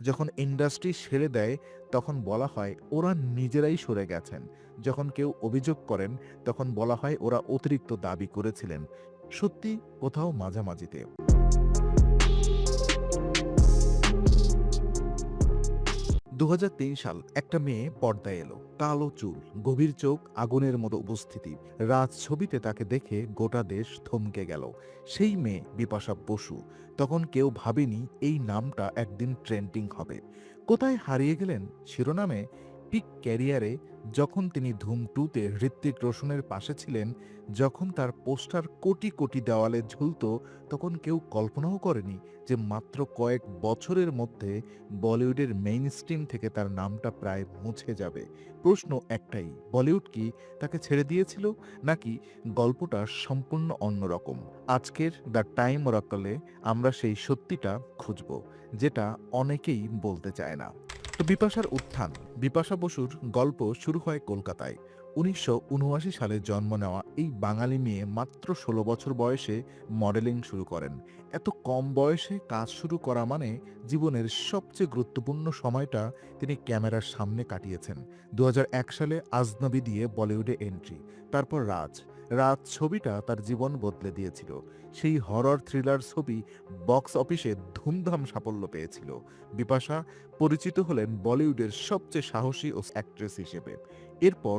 যখন ইন্ডাস্ট্রি ছেড়ে দেয় তখন বলা হয় ওরা নিজেরাই সরে গেছেন। যখন কেউ অভিযোগ করেন তখন বলা হয় ওরা অতিরিক্ত দাবি করেছিলেন। সত্যি কোথাও মাঝামাঝিতে। ২০০৩ সাল, একটা মেয়ে পর্দায় এলো। কালো চুল, গভীর চোখ, আগুনের মতো উপস্থিতি। রাজ ছবিতে তাকে দেখে গোটা দেশ থমকে গেল। সেই মেয়ে বিপাশা বসু। তখন কেউ ভাবেনি এই নামটা একদিন ট্রেন্ডিং হবে। কোথায় হারিয়ে গেলেন শিরোনামে? পিক ক্যারিয়ারে, যখন তিনি ধুম 2তে হৃত্বিক রোশনের পাশে ছিলেন, যখন তার পোস্টার কোটি কোটি দেওয়ালে ঝুলত, তখন কেউ কল্পনাও করেনি যে মাত্র কয়েক বছরের মধ্যে বলিউডের মেইন স্ট্রিম থেকে তার নামটা প্রায় মুছে যাবে। প্রশ্ন একটাই, বলিউড কি তাকে ছেড়ে দিয়েছিল, নাকি গল্পটা সম্পূর্ণ অন্যরকম? আজকের দ্য টাইম ওরাকলে আমরা সেই সত্যিটা খুঁজব, যেটা অনেকেই বলতে চায় না। তো বিপাশার উত্থান। বিপাশা বসুর গল্প শুরু হয় কলকাতায়। ১৯৭৯ সালে জন্ম নেওয়া এই বাঙালি মেয়ে মাত্র ১৬ বছর বয়সে মডেলিং শুরু করেন। এত কম বয়সে কাজ শুরু করা মানে জীবনের সবচেয়ে গুরুত্বপূর্ণ সময়টা তিনি ক্যামেরার সামনে কাটিয়েছেন। ২০০১ সালে আজনবী দিয়ে বলিউডে এন্ট্রি, তারপর রাজ। রাজ ছবিটা তার জীবন বদলে দিয়েছিল। সেই হরর থ্রিলার ছবি বক্স অফিসে ধুমধাম সাফল্য পেয়েছিল। বিপাশা পরিচিত হলেন বলিউডের সবচেয়ে সাহসী ও অ্যাক্ট্রেস হিসেবে। এরপর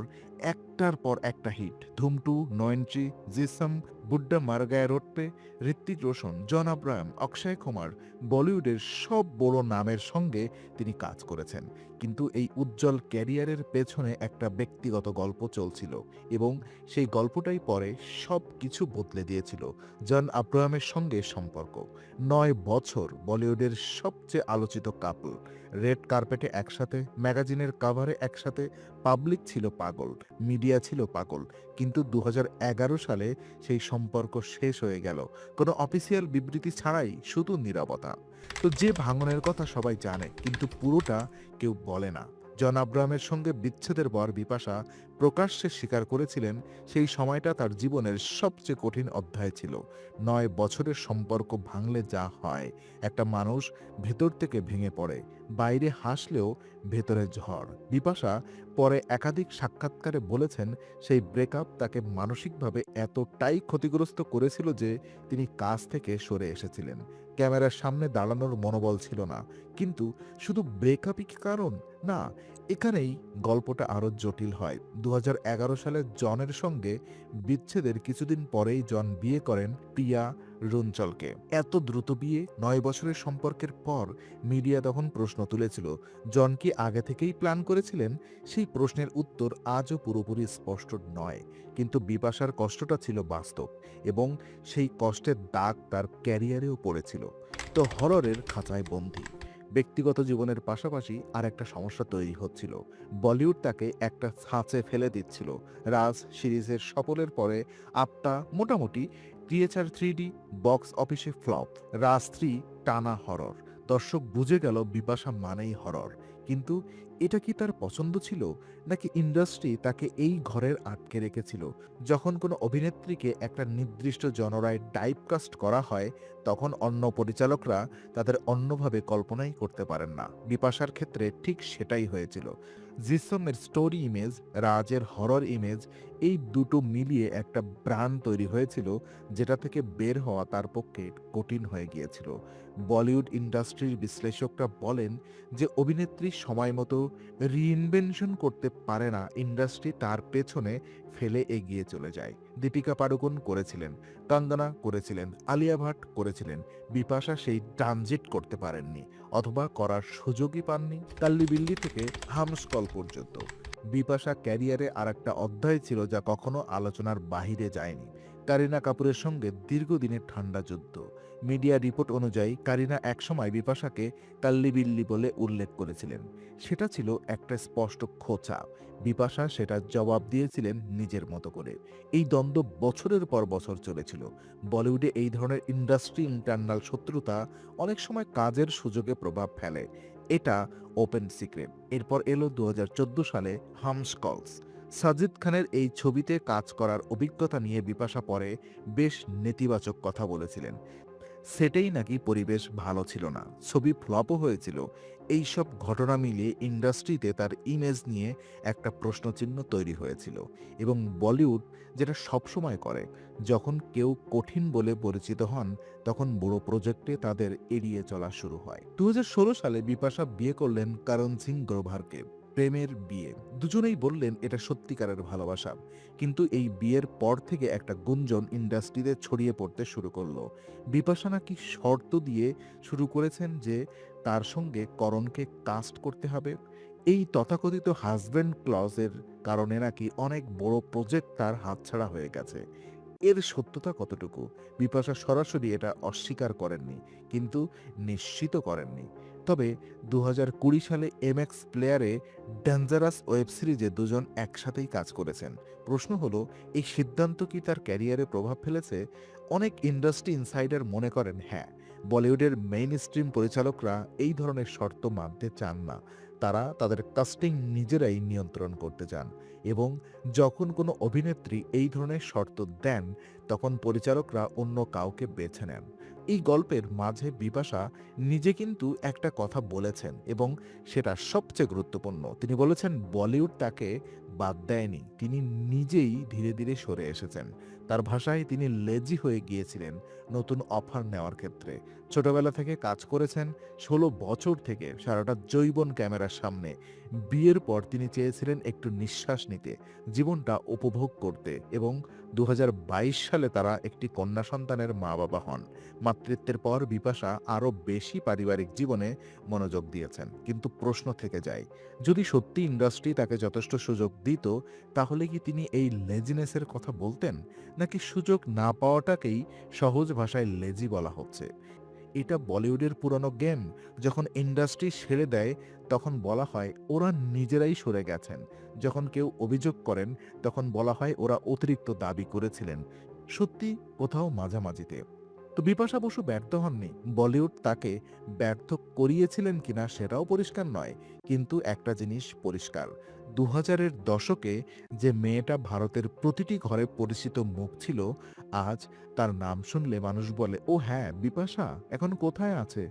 একটার পর একটা হিট, ধুম 2, নো এন্ট্রি, জিসম, বুড্ডা মার গায়া রোড পে, ঋত্বিক রোশন, জন আব্রাহাম, অক্ষয় কুমার, বলিউডের সব বড় নামের সঙ্গে তিনি কাজ করেছেন। কিন্তু এই উজ্জ্বল ক্যারিয়ারের পেছনে একটা ব্যক্তিগত গল্প চলছিল, এবং সেই গল্পটাই পরে সব কিছু বদলে দিয়েছিল। জন আব্রাহামের সঙ্গে সম্পর্ক, ৯ বছর বলিউডের সবচেয়ে আলোচিত কাপল, রেড কার্পেটে একসাথে, ম্যাগাজিনের কাভারে একসাথে। পাবলিক ছিল পাগল, মিডিয়া ছিল পাগল। কিন্তু ২০১১ সালে সেই সম্পর্ক শেষ হয়ে গেল, কোনো অফিসিয়াল বিবৃতি ছাড়াই, শুধু নীরবতা। তো যে ভাঙনের কথা সবাই জানে কিন্তু পুরোটা কেউ বলে না। জন আব্রাহামের সঙ্গে বিচ্ছেদের পর বিপাশা প্রকাশ্যে স্বীকার করেছিলেন সেই সময়টা তার জীবনের সবচেয়ে কঠিন অধ্যায় ছিল। ৯ বছরের সম্পর্ক ভাঙলে যা হয়, একটা মানুষ ভেতর থেকে ভেঙে পড়ে, বাইরে হাসলেও ভেতরে ঝড়। বিপাশা পরে একাধিক সাক্ষাৎকারে বলেছেন সেই ব্রেকআপ তাকে মানসিকভাবে এতটাই ক্ষতিগ্রস্ত করেছিল যে তিনি কাজ থেকে সরে এসেছিলেন। ক্যামেরার সামনে দাঁড়ানোর মনোবল ছিল না। কিন্তু শুধু ব্রেকআপই কি কারণ? না, এখানেই গল্পটা আরও জটিল হয়। ২০১১ সালে জনের সঙ্গে বিচ্ছেদের কিছুদিন পরেই জন বিয়ে করেন প্রিয়া রুঞ্চলকে। এত দ্রুত বিয়ে ৯ বছরের সম্পর্কের পর? মিডিয়া তখন প্রশ্ন তুলেছিল, জন কি আগে থেকেই প্ল্যান করেছিলেন? সেই প্রশ্নের উত্তর আজও পুরোপুরি স্পষ্ট নয়। কিন্তু বিপাশার কষ্টটা ছিল বাস্তব, এবং সেই কষ্টের দাগ তার ক্যারিয়ারেও পড়েছিল। তো হররের খাঁচায় বন্দী। ব্যক্তিগত জীবনের পাশাপাশি আর একটা সমস্যা তৈরি হচ্ছিল। বলিউড তাকে একটা ছাঁচে ফেলে দিচ্ছিল। রাজ সিরিজের সফলের পরে আপটা মোটামুটি, ক্রিয়েচার 3D বক্স অফিসে ফ্লপ, রাজ 3 টানা হরর। দর্শক বুঝে গেল বিপাশা মানেই হরর। কিন্তু এটা কি তার পছন্দ ছিল, নাকি ইন্ডাস্ট্রি তাকে এই ঘরের আটকে রেখেছিল? যখন কোনো অভিনেত্রীকে একটা নির্দিষ্ট জনরায় টাইপকাস্ট করা হয়, তখন অন্য পরিচালকরা তাদের অন্যভাবে কল্পনাই করতে পারেন না। বিপাশার ক্ষেত্রে ঠিক সেটাই হয়েছিল। জিসমের স্টোরি ইমেজ, রাজের হরর ইমেজ, এই দুটো মিলিয়ে একটা ব্র্যান্ড তৈরি হয়েছিল, যেটা থেকে বের হওয়া তার পক্ষে কঠিন হয়ে গিয়েছিল। বলিউড ইন্ডাস্ট্রির বিশ্লেষকরা বলেন যে অভিনেত্রী সময় মতো রিইনভেনশন করতে পারে না, ইন্ডাস্ট্রি তার পেছনে ফেলে এগিয়ে চলে যায়। দীপিকা পাড়ুকোন করেছিলেন, কঙ্গনা করেছিলেন, আলিয়া ভাট করেছিলেন। বিপাশা সেই ট্রানজিট করতে পারেননি, অথবা করার সুযোগই পাননি। কাল্লি বিল্লি থেকে হামসকল পর্যন্ত বিপাশা ক্যারিয়ারে আর একটা অধ্যায় ছিল যা কখনো আলোচনার বাহিরে যায়নি। কারিনা কাপুরের সঙ্গে দীর্ঘদিনের ঠান্ডা যুদ্ধ। মিডিয়া রিপোর্ট অনুযায়ী কারিনা একসময় বিপাশাকে কাল্লি বিল্লি বলে উল্লেখ করেছিলেন। সেটা ছিল একটা স্পষ্ট খোঁচা। বিপাশা সেটা জবাব দিয়েছিলেন নিজের মতো করে। এই দ্বন্দ্ব বছরের পর বছর চলেছিল। বলিউডে এই ধরনের ইন্ডাস্ট্রি ইন্টারনাল শত্রুতা অনেক সময় কাজের সুযোগে প্রভাব ফেলে, এটা ওপেন সিক্রেট। এরপর এলো ২০১৪ সালে হামসকলস। সাজিদ খানের এই ছবিতে কাজ করার অভিজ্ঞতা নিয়ে বিপাশা পরে বেশ নেতিবাচক কথা বলেছিলেন। সেটেই নাকি পরিবেশ ভালো ছিল না, ছবি ফ্লপও হয়েছিল। এইসব ঘটনা মিলিয়ে ইন্ডাস্ট্রিতে তার ইমেজ নিয়ে একটা প্রশ্নচিহ্ন তৈরি হয়েছিল। এবং বলিউড যেটা সবসময় করে, যখন কেউ কঠিন বলে পরিচিত হন তখন বড় প্রজেক্টে তাদের এড়িয়ে চলা শুরু হয়। 2016 সালে বিপাশা বিয়ে করলেন করণ সিং গ্রোভারকে। প্রেমের বিয়ে, দুজনেই বললেন এটা সত্যিকারের ভালোবাসা। কিন্তু এই বিয়ের পর থেকে একটা গুঞ্জন ইন্ডাস্ট্রিতে ছড়িয়ে পড়তে শুরু করলো। বিপাশা নাকি শর্ত দিয়ে শুরু করেছেন যে তার সঙ্গে করণকে কাস্ট করতে হবে। এই তথাকথিত হাজব্যান্ড ক্লজের কারণে নাকি অনেক বড় প্রজেক্ট তার হাতছাড়া হয়ে গেছে। এর সত্যতা কতটুকু? বিপাশা সরাসরি এটা অস্বীকার করেননি, কিন্তু নিশ্চিত করেননি। তবে 2020 সালে এমএক্স প্লেয়ারে ডেঞ্জারাস ওয়েব সিরিজে দুজন একসাথেই কাজ করেছেন। প্রশ্ন হলো, এই সিদ্ধান্ত কি তার ক্যারিয়ারে প্রভাব ফেলেছে? অনেক ইন্ডাস্ট্রি ইনসাইডার মনে করেন হ্যাঁ, বলিউডের মেইন স্ট্রিম পরিচালকরা এই ধরনের শর্ত মানতে চান না। তারা তাদের কাস্টিং নিজেরাই নিয়ন্ত্রণ করতে চান। এবং যখন কোনো অভিনেত্রী এই ধরনের শর্ত দেন, তখন পরিচালকরা অন্য কাউকে বেছে নেন। এই গল্পের মাঝে বিপাশা নিজে কিন্তু একটা কথা বলেছেন, এবং সেটা সবচেয়ে গুরুত্বপূর্ণ। তিনি বলেছেন বলিউড তাকে বাদ দেয়নি, তিনি নিজেই ধীরে ধীরে সরে এসেছেন। তার ভাষায় তিনি লেজি হয়ে গিয়েছিলেন নতুন অফার নেওয়ার ক্ষেত্রে। ছোটবেলা থেকে কাজ করেছেন, 16 বছর থেকে সারাটা যৌবন ক্যামেরার সামনে। বিয়ের পর তিনি চেয়েছিলেন একটু নিঃশ্বাস নিতে, জীবনটা উপভোগ করতে, এবং 2022 সালে তারা একটি কন্যা সন্তানের মা বাবা হন। মাতৃত্বের পর বিপাশা আরও বেশি পারিবারিক জীবনে মনোযোগ দিয়েছেন। কিন্তু প্রশ্ন থেকে যায়, যদি সত্যি ইন্ডাস্ট্রি তাকে যথেষ্ট সুযোগ দিত, তাহলে কি তিনি এই লেজিনেসের কথা বলতেন? নাকি সুযোগ না পাওয়াটাকেই সহজ ভাষায় লেজি বলা হচ্ছে? এটা বলিউডের পুরনো গেম। যখন ইন্ডাস্ট্রি ছেড়ে দেয় তখন বলা হয় ওরা নিজেরাই সরে গেছেন। যখন কেউ অভিযোগ করেন তখন বলা হয় ওরা অতিরিক্ত দাবি করেছিলেন। সত্যি কোথাও মাঝামাঝিতে। তো বিপাশা বসু ব্যর্থ হননি, বলিউড তাকে ব্যর্থ করিয়েছিলেন কিনা সেটাও পরিষ্কার নয়। কিন্তু একটা জিনিস পরিষ্কার, 2000-এর দশকে যে মেয়েটা ভারতের প্রতিটি ঘরে পরিচিত মুখ ছিল, আজ তার নাম শুনলে মানুষ বলে, ও হ্যাঁ বিপাশা এখন কোথায় আছে?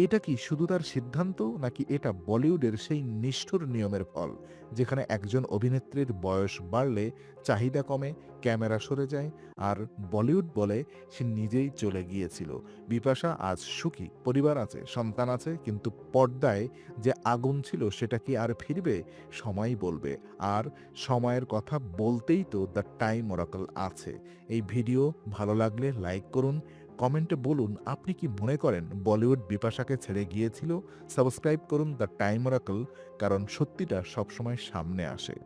এটা কি শুধু তার সিদ্ধান্ত, নাকি এটা বলিউডের সেই নিষ্ঠুর নিয়মের ফল, যেখানে একজন অভিনেত্রীর বয়স বাড়লে চাহিদা কমে, ক্যামেরা সরে যায়, আর বলিউড বলে সে নিজেই চলে গিয়েছিল? বিপাশা আজ সুখী, পরিবার আছে, সন্তান আছে, কিন্তু পর্দায় যে আগুন ছিল সেটা কি আর ফিরবে? সময়ই বলবে। আর সময়ের কথা বলতেই তো দ্য টাইম অরাকল আছে। এই ভিডিও ভালো লাগলে লাইক করুন, কমেন্টে বলুন আপনি কি মনে করেন বলিউড বিপাশাকে ছেড়ে গিয়েছিল। সাবস্ক্রাইব করুন দ্য টাইম অরাকল, কারণ সত্যিটা সবসময় সামনে আসে।